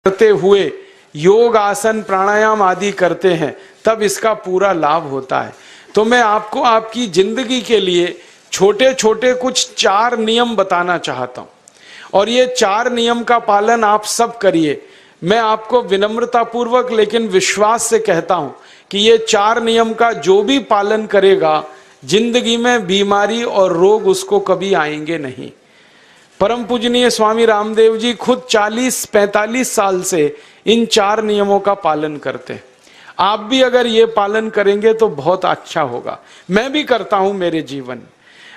करते हुए योग आसन प्राणायाम आदि करते हैं तब इसका पूरा लाभ होता है। तो मैं आपको आपकी जिंदगी के लिए छोटे छोटे कुछ 4 नियम बताना चाहता हूं और ये 4 नियम का पालन आप सब करिए। मैं आपको विनम्रतापूर्वक लेकिन विश्वास से कहता हूं कि ये 4 नियम का जो भी पालन करेगा जिंदगी में बीमारी और रोग उसको कभी आएंगे नहीं। परम पूजनीय स्वामी रामदेव जी खुद 40-45 साल से इन 4 नियमों का पालन करते हैं। आप भी अगर ये पालन करेंगे तो बहुत अच्छा होगा। मैं भी करता हूं मेरे जीवन।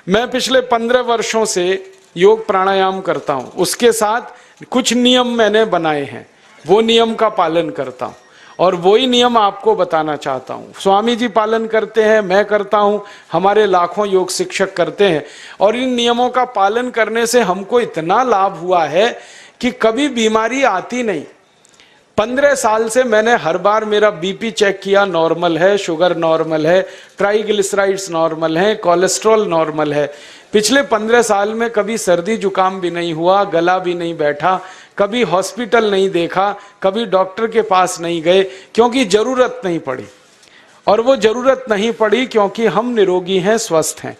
मैं पिछले 15 वर्षों से योग प्राणायाम करता हूं, उसके साथ कुछ नियम मैंने बनाए हैं, वो नियम का पालन करता हूं और वही नियम आपको बताना चाहता हूं। स्वामी जी पालन करते हैं, मैं करता हूं, हमारे लाखों योग शिक्षक करते हैं और इन नियमों का पालन करने से हमको इतना लाभ हुआ है कि कभी बीमारी आती नहीं। 15 साल से मैंने हर बार मेरा बीपी चेक किया, नॉर्मल है, शुगर नॉर्मल है, ट्राइग्लिसराइड्स नॉर्मल है, कोलेस्ट्रॉल नॉर्मल है। पिछले 15 साल में कभी सर्दी जुकाम भी नहीं हुआ, गला भी नहीं बैठा, कभी हॉस्पिटल नहीं देखा, कभी डॉक्टर के पास नहीं गए, क्योंकि जरूरत नहीं पड़ी। और वो जरूरत नहीं पड़ी क्योंकि हम निरोगी हैं, स्वस्थ हैं।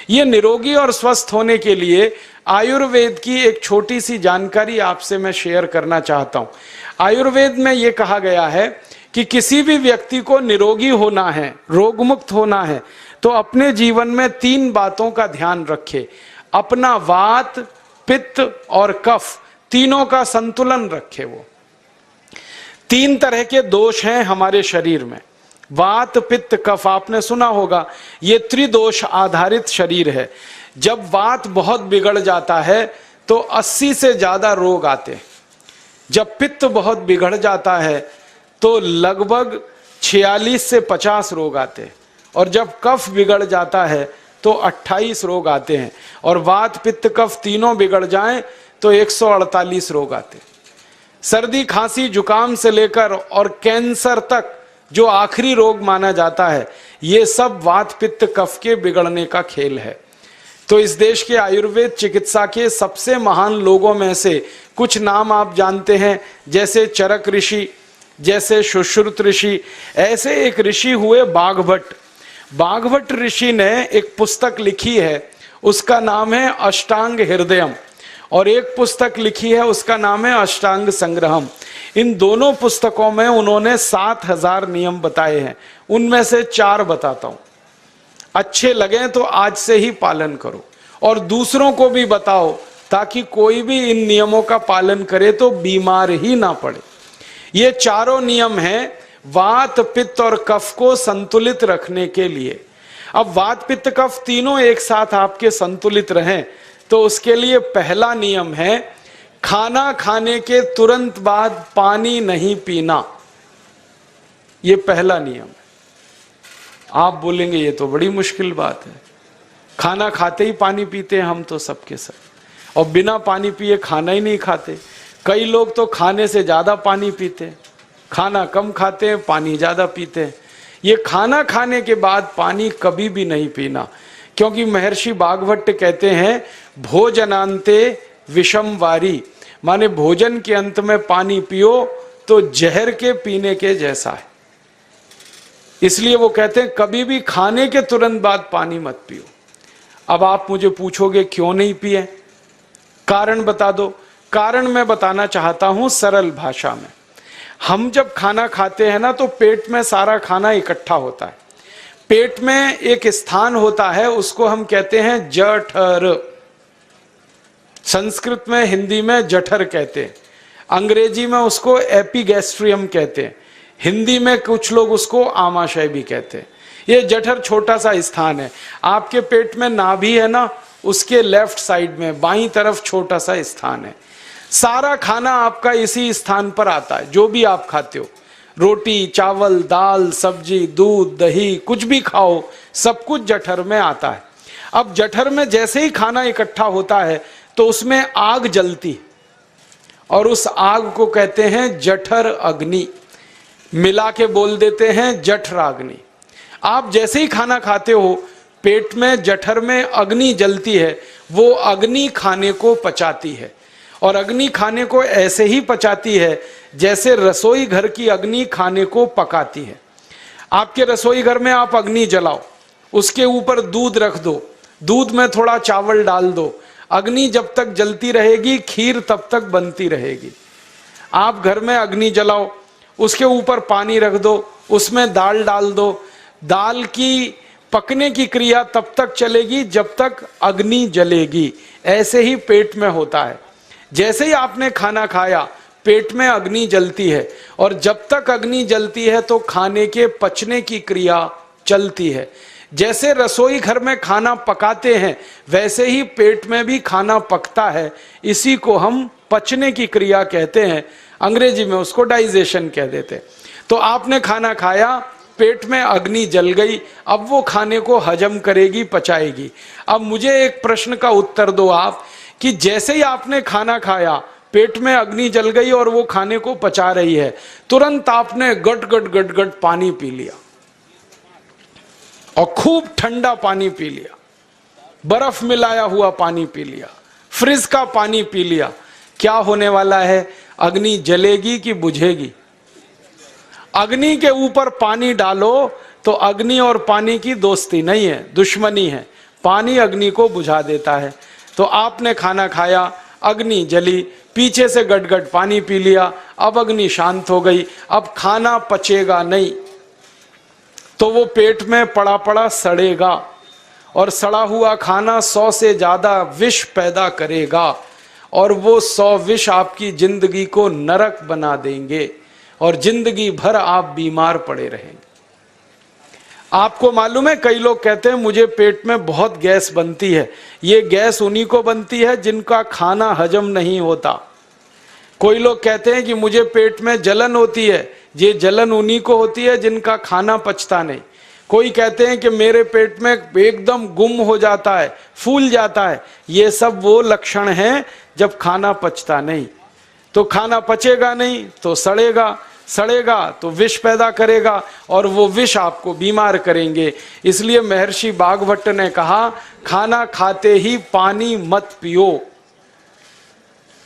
ये निरोगी और स्वस्थ होने के लिए आयुर्वेद की एक छोटी सी जानकारी आपसे मैं शेयर करना चाहता हूं। आयुर्वेद में ये कहा गया है कि किसी भी व्यक्ति को निरोगी होना है, रोग मुक्त होना है, तो अपने जीवन में 3 बातों का ध्यान रखे। अपना वात, पित्त और कफ तीनों का संतुलन रखे। वो 3 तरह के दोष हैं हमारे शरीर में, वात, पित्त, कफ। आपने सुना होगा ये त्रिदोष आधारित शरीर है। जब वात बहुत बिगड़ जाता है तो 80 से ज्यादा रोग आते हैं। जब पित्त बहुत बिगड़ जाता है तो लगभग 46 से 50 रोग आते हैं और जब कफ बिगड़ जाता है तो 28 रोग आते हैं और वात, पित्त, कफ तीनों बिगड़ जाएं तो 148 रोग आते हैं। सर्दी, खांसी, जुकाम से लेकर और कैंसर तक जो आखिरी रोग माना जाता है, ये सब वात, पित्त, कफ के बिगड़ने का खेल है। तो इस देश के आयुर्वेद चिकित्सा के सबसे महान लोगों में से कुछ नाम आप जानते हैं, जैसे चरक ऋषि, जैसे सुश्रुत ऋषि। ऐसे एक ऋषि हुए बाघभट्ट। बाघभट्ट ऋषि ने एक पुस्तक लिखी है, उसका नाम है अष्टांग हृदयम, और एक पुस्तक लिखी है उसका नाम है अष्टांग संग्रहम। इन दोनों पुस्तकों में उन्होंने 7000 नियम बताए हैं। उनमें से 4 बताता हूं, अच्छे लगे तो आज से ही पालन करो और दूसरों को भी बताओ ताकि कोई भी इन नियमों का पालन करे तो बीमार ही ना पड़े। ये चारों नियम हैं वात, पित्त और कफ को संतुलित रखने के लिए। अब वात, पित्त, कफ तीनों एक साथ आपके संतुलित रहें तो उसके लिए पहला नियम है खाना खाने के तुरंत बाद पानी नहीं पीना। ये पहला नियम है। आप बोलेंगे ये तो बड़ी मुश्किल बात है, खाना खाते ही पानी पीते हैं हम तो सबके सब, और बिना पानी पिए खाना ही नहीं खाते। कई लोग तो खाने से ज्यादा पानी पीते हैं, खाना कम खाते हैं, पानी ज्यादा पीते हैं। ये खाना खाने के बाद पानी कभी भी नहीं पीना, क्योंकि महर्षि बाघभट्ट कहते हैं भोजनांते विषम वारी, माने भोजन के अंत में पानी पियो तो जहर के पीने के जैसा है। इसलिए वो कहते हैं कभी भी खाने के तुरंत बाद पानी मत पियो। अब आप मुझे पूछोगे क्यों नहीं पिए, कारण बता दो। कारण मैं बताना चाहता हूं सरल भाषा में। हम जब खाना खाते हैं ना तो पेट में सारा खाना इकट्ठा होता है। पेट में एक स्थान होता है, उसको हम कहते हैं जठर। संस्कृत में, हिंदी में जठर कहते हैं, अंग्रेजी में उसको एपिगैस्ट्रियम कहते हैं, हिंदी में कुछ लोग उसको आमाशय भी कहते हैं। ये जठर छोटा सा स्थान है। आपके पेट में नाभि है ना, उसके लेफ्ट साइड में बाईं तरफ छोटा सा स्थान है। सारा खाना आपका इसी स्थान पर आता है। जो भी आप खाते हो, रोटी, चावल, दाल, सब्जी, दूध, दही, कुछ भी खाओ, सब कुछ जठर में आता है। अब जठर में जैसे ही खाना इकट्ठा होता है तो उसमें आग जलती और उस आग को कहते हैं जठर अग्नि, मिला के बोल देते हैं जठराग्नि। आप जैसे ही खाना खाते हो पेट में जठर में अग्नि जलती है, वो अग्नि खाने को पचाती है और अग्नि खाने को ऐसे ही पचाती है जैसे रसोई घर की अग्नि खाने को पकाती है। आपके रसोई घर में आप अग्नि जलाओ, उसके ऊपर दूध रख दो, दूध में थोड़ा चावल डाल दो, अग्नि जब तक जलती रहेगी खीर तब तक बनती रहेगी। आप घर में अग्नि जलाओ, उसके ऊपर पानी रख दो, उसमें दाल डाल दो, दाल की पकने की क्रिया तब तक चलेगी जब तक अग्नि जलेगी। ऐसे ही पेट में होता है, जैसे ही आपने खाना खाया पेट में अग्नि जलती है, और जब तक अग्नि जलती है तो खाने के पचने की क्रिया चलती है। जैसे रसोई घर में खाना पकाते हैं वैसे ही पेट में भी खाना पकता है, इसी को हम पचने की क्रिया कहते हैं, अंग्रेजी में उसको डाइजेशन कह देते हैं। तो आपने खाना खाया, पेट में अग्नि जल गई, अब वो खाने को हजम करेगी, पचाएगी। अब मुझे एक प्रश्न का उत्तर दो आप, कि जैसे ही आपने खाना खाया पेट में अग्नि जल गई और वो खाने को पचा रही है, तुरंत आपने गट गट गट गट पानी पी लिया और खूब ठंडा पानी पी लिया, बर्फ मिलाया हुआ पानी पी लिया, फ्रिज का पानी पी लिया, क्या होने वाला है? अग्नि जलेगी कि बुझेगी? अग्नि के ऊपर पानी डालो तो अग्नि और पानी की दोस्ती नहीं है, दुश्मनी है, पानी अग्नि को बुझा देता है। तो आपने खाना खाया, अग्नि जली, पीछे से गटगट पानी पी लिया, अब अग्नि शांत हो गई, अब खाना पचेगा नहीं, तो वो पेट में पड़ा पड़ा सड़ेगा, और सड़ा हुआ खाना 100 से ज्यादा विष पैदा करेगा, और वो 100 विष आपकी जिंदगी को नरक बना देंगे और जिंदगी भर आप बीमार पड़े रहेंगे। आपको मालूम है, कई लोग कहते हैं मुझे पेट में बहुत गैस बनती है। ये गैस उन्हीं को बनती है जिनका खाना हजम नहीं होता। कोई लोग कहते हैं कि मुझे पेट में जलन होती है, ये जलन उन्हीं को होती है जिनका खाना पचता नहीं। कोई कहते हैं कि मेरे पेट में एकदम गुम हो जाता है, फूल जाता है, ये सब वो लक्षण हैं जब खाना पचता नहीं। तो खाना पचेगा नहीं तो सड़ेगा, सड़ेगा तो विष पैदा करेगा, और वो विष आपको बीमार करेंगे। इसलिए महर्षि भागवत ने कहा, खाना खाते ही पानी मत पियो।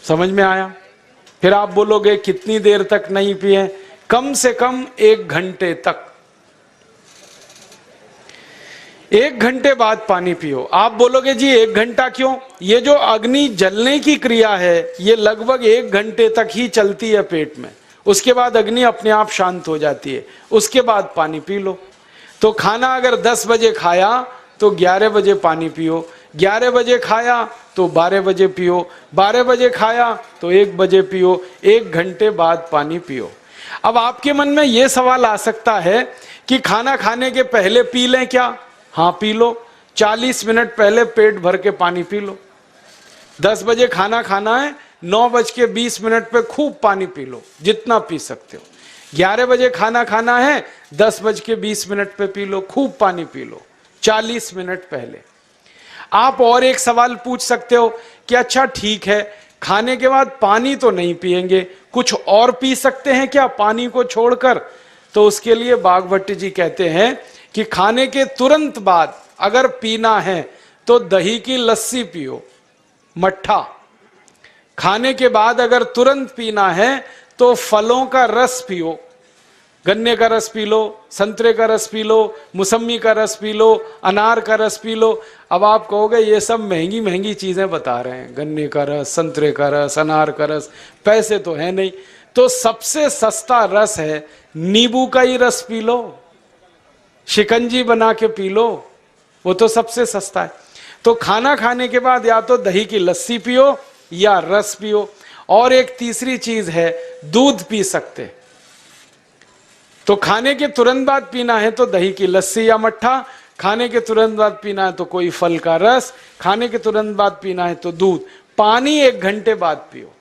समझ में आया? फिर आप बोलोगे कितनी देर तक नहीं पिए? कम से कम 1 घंटे तक। 1 घंटे बाद पानी पियो। आप बोलोगे जी 1 घंटा क्यों? ये जो अग्नि जलने की क्रिया है ये लगभग 1 घंटे तक ही चलती है पेट में, उसके बाद अग्नि अपने आप शांत हो जाती है, उसके बाद पानी पी लो। तो खाना अगर 10 बजे खाया तो 11 बजे पानी पियो, 11 बजे खाया तो 12 बजे पियो, 12 बजे खाया तो 1 बजे पियो, 1 घंटे बाद पानी पियो। अब आपके मन में यह सवाल आ सकता है कि खाना खाने के पहले पी लें क्या? हाँ पी लो, 40 मिनट पहले पेट भर के पानी पी लो। 10 बजे खाना खाना है, 9:20 पे खूब पानी पी लो, जितना पी सकते हो। 11 बजे खाना खाना है, 10:20 पे पी लो, खूब पानी पी लो, 40 मिनट पहले। आप और एक सवाल पूछ सकते हो कि अच्छा ठीक है, खाने के बाद पानी तो नहीं पिएंगे, कुछ और पी सकते हैं क्या पानी को छोड़कर? तो उसके लिए भागवत जी कहते हैं कि खाने के तुरंत बाद अगर पीना है तो दही की लस्सी पियो, मट्ठा। खाने के बाद अगर तुरंत पीना है तो फलों का रस पियो, गन्ने का रस पी लो, संतरे का रस पी लो, मौसमी का रस पी लो, अनार का रस पी लो। अब आप कहोगे ये सब महंगी महंगी चीजें बता रहे हैं, गन्ने का रस, संतरे का रस, अनार का रस, पैसे तो है नहीं। तो सबसे सस्ता रस है नींबू का ही रस पी लो, शिकंजी बना के पी लो, वो तो सबसे सस्ता है। तो खाना खाने के बाद या तो दही की लस्सी पियो या रस पियो। और एक तीसरी चीज है, दूध पी सकते। तो खाने के तुरंत बाद पीना है तो दही की लस्सी या मट्ठा, खाने के तुरंत बाद पीना है तो कोई फल का रस, खाने के तुरंत बाद पीना है तो दूध। पानी 1 घंटे बाद पियो।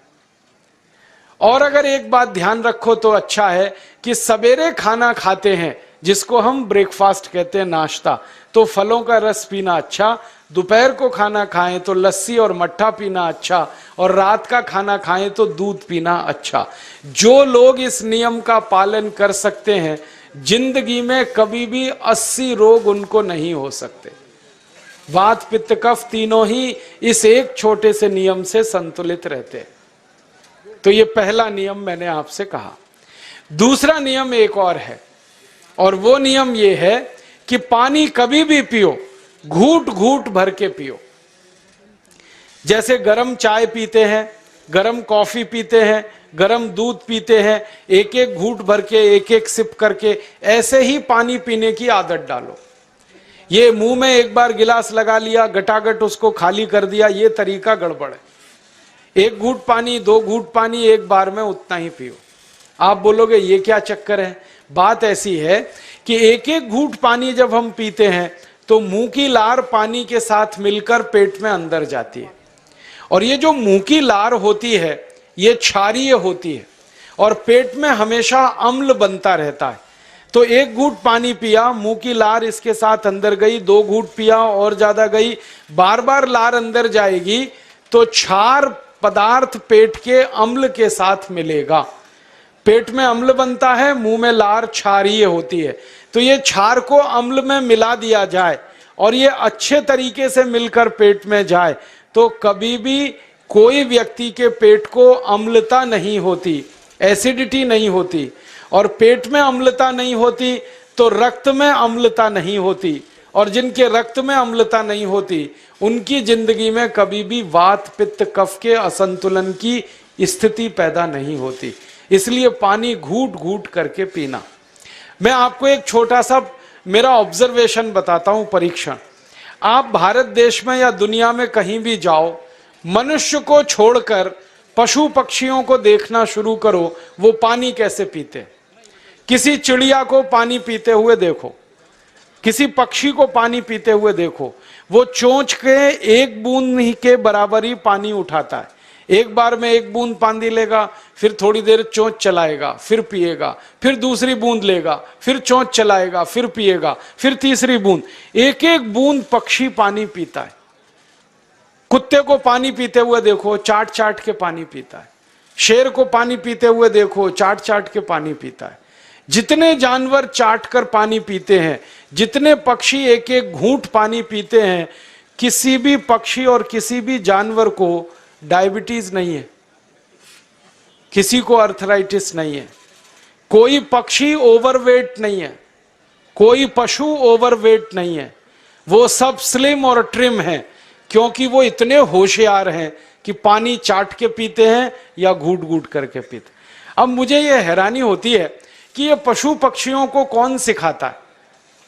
और अगर एक बात ध्यान रखो तो अच्छा है कि सवेरे खाना खाते हैं जिसको हम ब्रेकफास्ट कहते हैं, नाश्ता, तो फलों का रस पीना अच्छा, दोपहर को खाना खाएं तो लस्सी और मट्ठा पीना अच्छा, और रात का खाना खाएं तो दूध पीना अच्छा। जो लोग इस नियम का पालन कर सकते हैं जिंदगी में कभी भी 80 रोग उनको नहीं हो सकते। वात पित्त कफ तीनों ही इस एक छोटे से नियम से संतुलित रहते हैं। तो ये पहला नियम मैंने आपसे कहा। दूसरा नियम एक और है, और वो नियम ये है कि पानी कभी भी पियो, घूट घूट भर के पियो। जैसे गरम चाय पीते हैं, गरम कॉफी पीते हैं, गरम दूध पीते हैं, एक एक घूट भर के, एक एक सिप करके, ऐसे ही पानी पीने की आदत डालो। ये मुंह में एक बार गिलास लगा लिया, गटागट उसको खाली कर दिया, ये तरीका गड़बड़ है। एक घूट पानी, दो घूट पानी एक बार में उतना ही पियो। आप बोलोगे ये क्या चक्कर है? बात ऐसी है कि एक एक घूट पानी जब हम पीते हैं तो मुंह की लार पानी के साथ मिलकर पेट में अंदर जाती है, और ये जो मुंह की लार होती है ये क्षारीय होती है, और पेट में हमेशा अम्ल बनता रहता है। तो एक घूट पानी पिया, मुंह की लार इसके साथ अंदर गई, दो घूट पिया और ज्यादा गई, बार बार लार अंदर जाएगी तो क्षार पदार्थ पेट के अम्ल के साथ मिलेगा। पेट में अम्ल बनता है, मुंह में लार क्षारीय होती है। तो ये क्षार को अम्ल में मिला दिया जाए और ये अच्छे तरीके से मिलकर पेट में जाए तो कभी भी कोई व्यक्ति के पेट को अम्लता नहीं होती, एसिडिटी नहीं होती। और पेट में अम्लता नहीं होती तो रक्त में अम्लता नहीं होती, और जिनके रक्त में अम्लता नहीं होती उनकी जिंदगी में कभी भी वात पित्त कफ के असंतुलन की स्थिति पैदा नहीं होती। इसलिए पानी घूट घूट करके पीना। मैं आपको एक छोटा सा मेरा ऑब्जर्वेशन बताता हूं, परीक्षण। आप भारत देश में या दुनिया में कहीं भी जाओ, मनुष्य को छोड़कर पशु पक्षियों को देखना शुरू करो, वो पानी कैसे पीते। किसी चिड़िया को पानी पीते हुए देखो, किसी पक्षी को पानी पीते हुए देखो, वो चोंच के एक बूंद ही के बराबर ही पानी उठाता है। एक बार में एक बूंद पानी लेगा, फिर थोड़ी देर चोंच चलाएगा, फिर पिएगा, फिर दूसरी बूंद लेगा, फिर चोंच चलाएगा, फिर पिएगा, फिर तीसरी बूंद। एक एक बूंद पक्षी पानी पीता है। कुत्ते को पानी पीते हुए देखो, चाट चाट के पानी पीता है। शेर को पानी पीते हुए देखो, चाट चाट के पानी पीता है। जितने जानवर चाट कर पानी पीते हैं, जितने पक्षी एक एक घूंट पानी पीते हैं, किसी भी पक्षी और किसी भी जानवर को डायबिटीज नहीं है, किसी को अर्थराइटिस नहीं है, कोई पक्षी ओवरवेट नहीं है, कोई पशु ओवरवेट नहीं है। वो सब स्लिम और ट्रिम हैं, क्योंकि वो इतने होशियार हैं कि पानी चाट के पीते हैं या घूट घूट करके पीते। अब मुझे ये हैरानी होती है कि ये पशु पक्षियों को कौन सिखाता है?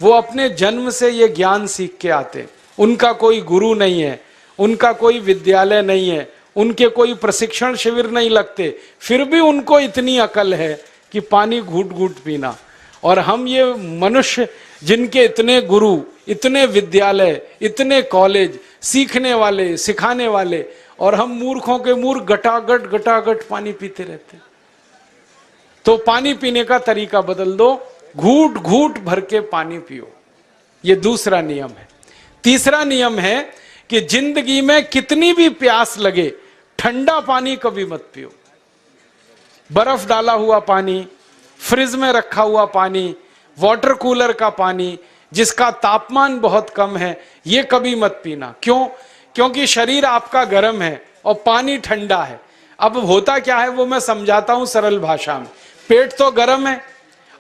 वो अपने जन्म से ये ज्ञान सीख के आते हैं। उनका कोई गुरु नहीं है, उनका कोई विद्यालय नहीं है, उनके कोई प्रशिक्षण शिविर नहीं लगते, फिर भी उनको इतनी अकल है कि पानी घूट घूट पीना। और हम ये मनुष्य जिनके इतने गुरु, इतने विद्यालय, इतने कॉलेज, सीखने वाले, सिखाने वाले, और हम मूर्खों के मूर्ख गटागट गटागट पानी पीते रहते। तो पानी पीने का तरीका बदल दो, घूट घूट भर के पानी पियो। ये दूसरा नियम है। तीसरा नियम है कि जिंदगी में कितनी भी प्यास लगे, ठंडा पानी कभी मत पियो। बर्फ डाला हुआ पानी, फ्रिज में रखा हुआ पानी, वाटर कूलर का पानी जिसका तापमान बहुत कम है, ये कभी मत पीना। क्यों? क्योंकि शरीर आपका गर्म है और पानी ठंडा है। अब होता क्या है वो मैं समझाता हूं सरल भाषा में। पेट तो गर्म है,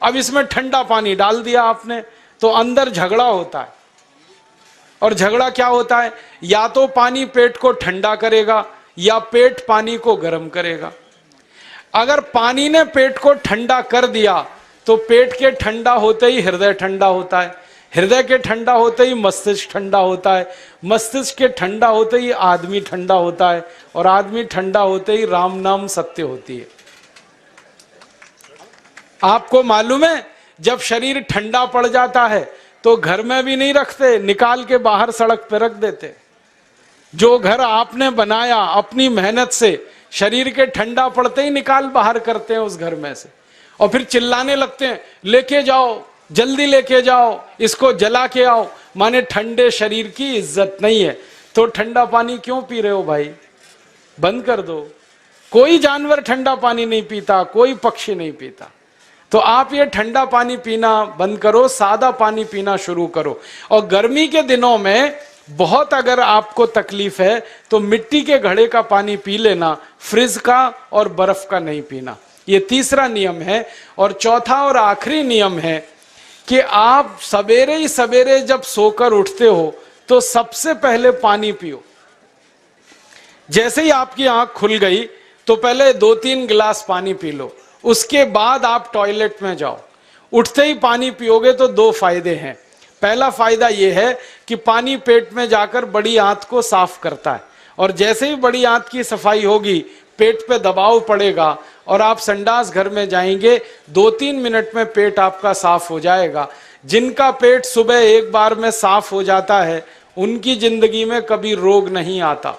अब इसमें ठंडा पानी डाल दिया आपने, तो अंदर झगड़ा होता है। और झगड़ा क्या होता है? या तो पानी पेट को ठंडा करेगा या पेट पानी को गर्म करेगा। अगर पानी ने पेट को ठंडा कर दिया तो पेट के ठंडा होते ही हृदय ठंडा होता है, हृदय के ठंडा होते ही मस्तिष्क ठंडा होता है, मस्तिष्क के ठंडा होते ही आदमी ठंडा होता है, और आदमी ठंडा होते ही राम नाम सत्य होती है। आपको मालूम है, जब शरीर ठंडा पड़ जाता है तो घर में भी नहीं रखते, निकाल के बाहर सड़क पर रख देते। जो घर आपने बनाया अपनी मेहनत से, शरीर के ठंडा पड़ते ही निकाल बाहर करते हैं उस घर में से, और फिर चिल्लाने लगते हैं, लेके जाओ, जल्दी लेके जाओ, इसको जला के आओ। माने ठंडे शरीर की इज्जत नहीं है। तो ठंडा पानी क्यों पी रहे हो भाई? बंद कर दो। कोई जानवर ठंडा पानी नहीं पीता, कोई पक्षी नहीं पीता। तो आप ये ठंडा पानी पीना बंद करो, सादा पानी पीना शुरू करो। और गर्मी के दिनों में बहुत अगर आपको तकलीफ है तो मिट्टी के घड़े का पानी पी लेना, फ्रिज का और बर्फ का नहीं पीना। ये तीसरा नियम है। और चौथा और आखिरी नियम है कि आप सवेरे ही सवेरे जब सोकर उठते हो तो सबसे पहले पानी पियो। जैसे ही आपकी आंख खुल गई तो पहले 2-3 गिलास पानी पी लो, उसके बाद आप टॉयलेट में जाओ। उठते ही पानी पियोगे तो 2 फायदे हैं। पहला फायदा यह है कि पानी पेट में जाकर बड़ी आंत को साफ करता है, और जैसे ही बड़ी आंत की सफाई होगी पेट पे दबाव पड़ेगा और आप संडास घर में जाएंगे, 2-3 मिनट में पेट आपका साफ हो जाएगा। जिनका पेट सुबह एक बार में साफ हो जाता है उनकी जिंदगी में कभी रोग नहीं आता।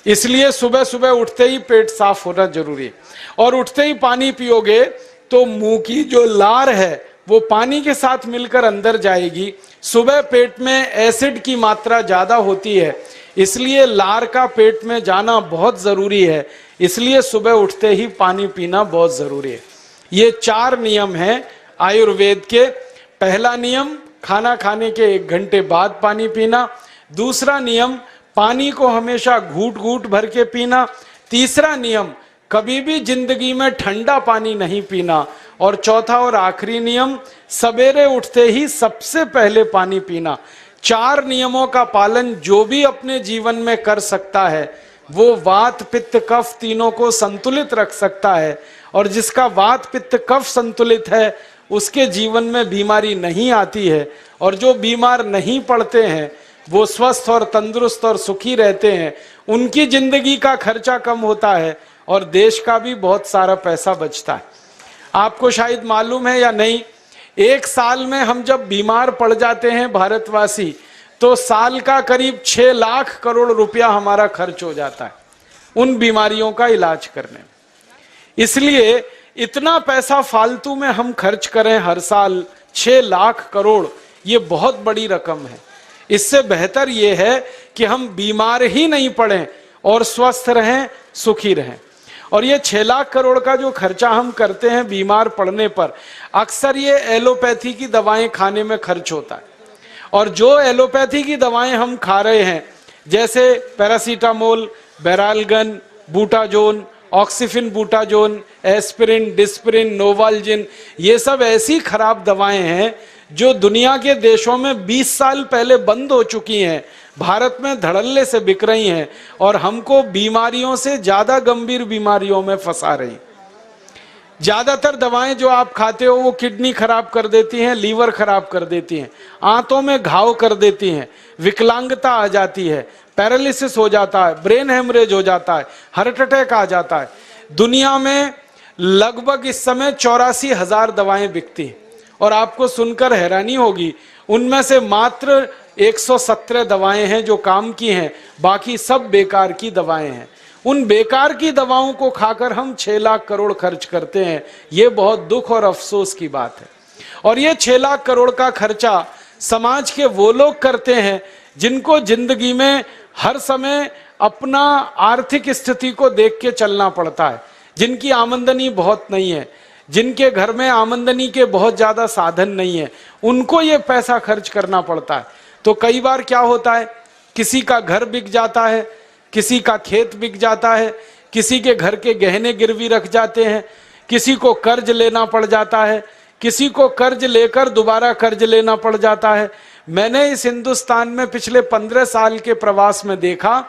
इसलिए सुबह सुबह उठते ही पेट साफ होना जरूरी है। और उठते ही पानी पियोगे तो मुंह की जो लार है वो पानी के साथ मिलकर अंदर जाएगी। सुबह पेट में एसिड की मात्रा ज्यादा होती है, इसलिए लार का पेट में जाना बहुत जरूरी है। इसलिए सुबह उठते ही पानी पीना बहुत जरूरी है। ये 4 नियम हैं आयुर्वेद के। पहला नियम, खाना खाने के 1 घंटे बाद पानी पीना। दूसरा नियम, पानी को हमेशा घूट घूट भर के पीना। तीसरा नियम, कभी भी जिंदगी में ठंडा पानी नहीं पीना। और चौथा और आखिरी नियम, सवेरे उठते ही सबसे पहले पानी पीना। 4 नियमों का पालन जो भी अपने जीवन में कर सकता है वो वात पित्त कफ तीनों को संतुलित रख सकता है। और जिसका वात पित्त कफ संतुलित है उसके जीवन में बीमारी नहीं आती है। और जो बीमार नहीं पड़ते हैं वो स्वस्थ और तंदुरुस्त और सुखी रहते हैं। उनकी जिंदगी का खर्चा कम होता है और देश का भी बहुत सारा पैसा बचता है। आपको शायद मालूम है या नहीं, 1 साल में हम जब बीमार पड़ जाते हैं भारतवासी तो साल का करीब 6 लाख करोड़ रुपया हमारा खर्च हो जाता है उन बीमारियों का इलाज करने में। इसलिए इतना पैसा फालतू में हम खर्च करें हर साल 6 लाख करोड़, ये बहुत बड़ी रकम है। इससे बेहतर यह है कि हम बीमार ही नहीं पड़ें और स्वस्थ रहें, सुखी रहें। और ये 6 लाख करोड़ का जो खर्चा हम करते हैं बीमार पड़ने पर, अक्सर ये एलोपैथी की दवाएं खाने में खर्च होता है। और जो एलोपैथी की दवाएं हम खा रहे हैं जैसे paracetamol, Baralgan, butazone, oxyphenbutazone, aspirin, Disprin, Novalgin, ये सब ऐसी खराब दवाएं हैं जो दुनिया के देशों में 20 साल पहले बंद हो चुकी हैं, भारत में धड़ल्ले से बिक रही हैं और हमको बीमारियों से ज्यादा गंभीर बीमारियों में फंसा रही। ज्यादातर दवाएं जो आप खाते हो वो किडनी खराब कर देती हैं, लीवर खराब कर देती हैं, आंतों में घाव कर देती हैं, विकलांगता आ जाती है, पैरालिसिस हो जाता है, ब्रेन हेमरेज हो जाता है, हार्ट अटैक आ जाता है। दुनिया में लगभग इस समय 84,000 दवाएं बिकती हैं और आपको सुनकर हैरानी होगी उनमें से मात्र 117 दवाएं हैं जो काम की हैं, बाकी सब बेकार की दवाएं हैं। उन बेकार की दवाओं को खाकर हम 6 लाख करोड़ खर्च करते हैं। ये बहुत दुख और अफसोस की बात है। और ये 6 लाख करोड़ का खर्चा समाज के वो लोग करते हैं जिनको जिंदगी में हर समय अपना आर्थिक स्थिति को देख के चलना पड़ता है, जिनकी आमदनी बहुत नहीं है, जिनके घर में आमदनी के बहुत ज्यादा साधन नहीं है, उनको ये पैसा खर्च करना पड़ता है। तो कई बार क्या होता है, किसी का घर बिक जाता है, किसी का खेत बिक जाता है, किसी के घर के गहने गिरवी रख जाते हैं, किसी को कर्ज लेना पड़ जाता है, किसी को कर्ज लेकर दोबारा कर्ज लेना पड़ जाता है। मैंने इस हिंदुस्तान में पिछले 15 साल के प्रवास में देखा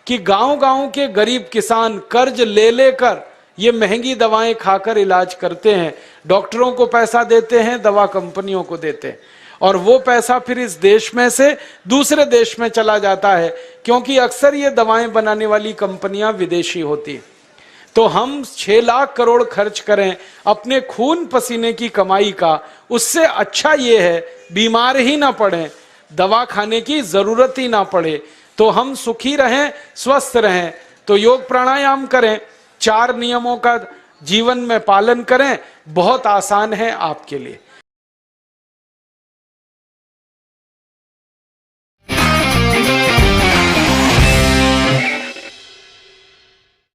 कि गांव-गांव के गरीब किसान कर्ज ले लेकर ये महंगी दवाएं खाकर इलाज करते हैं, डॉक्टरों को पैसा देते हैं, दवा कंपनियों को देते हैं, और वो पैसा फिर इस देश में से दूसरे देश में चला जाता है, क्योंकि अक्सर ये दवाएं बनाने वाली कंपनियां विदेशी होती हैं। तो हम 6 लाख करोड़ खर्च करें अपने खून पसीने की कमाई का, उससे अच्छा ये है बीमार ही ना पड़ें, दवा खाने की जरूरत ही ना पड़े, तो हम सुखी रहें, स्वस्थ रहें। तो योग प्राणायाम करें, 4 नियमों का जीवन में पालन करें, बहुत आसान है आपके लिए।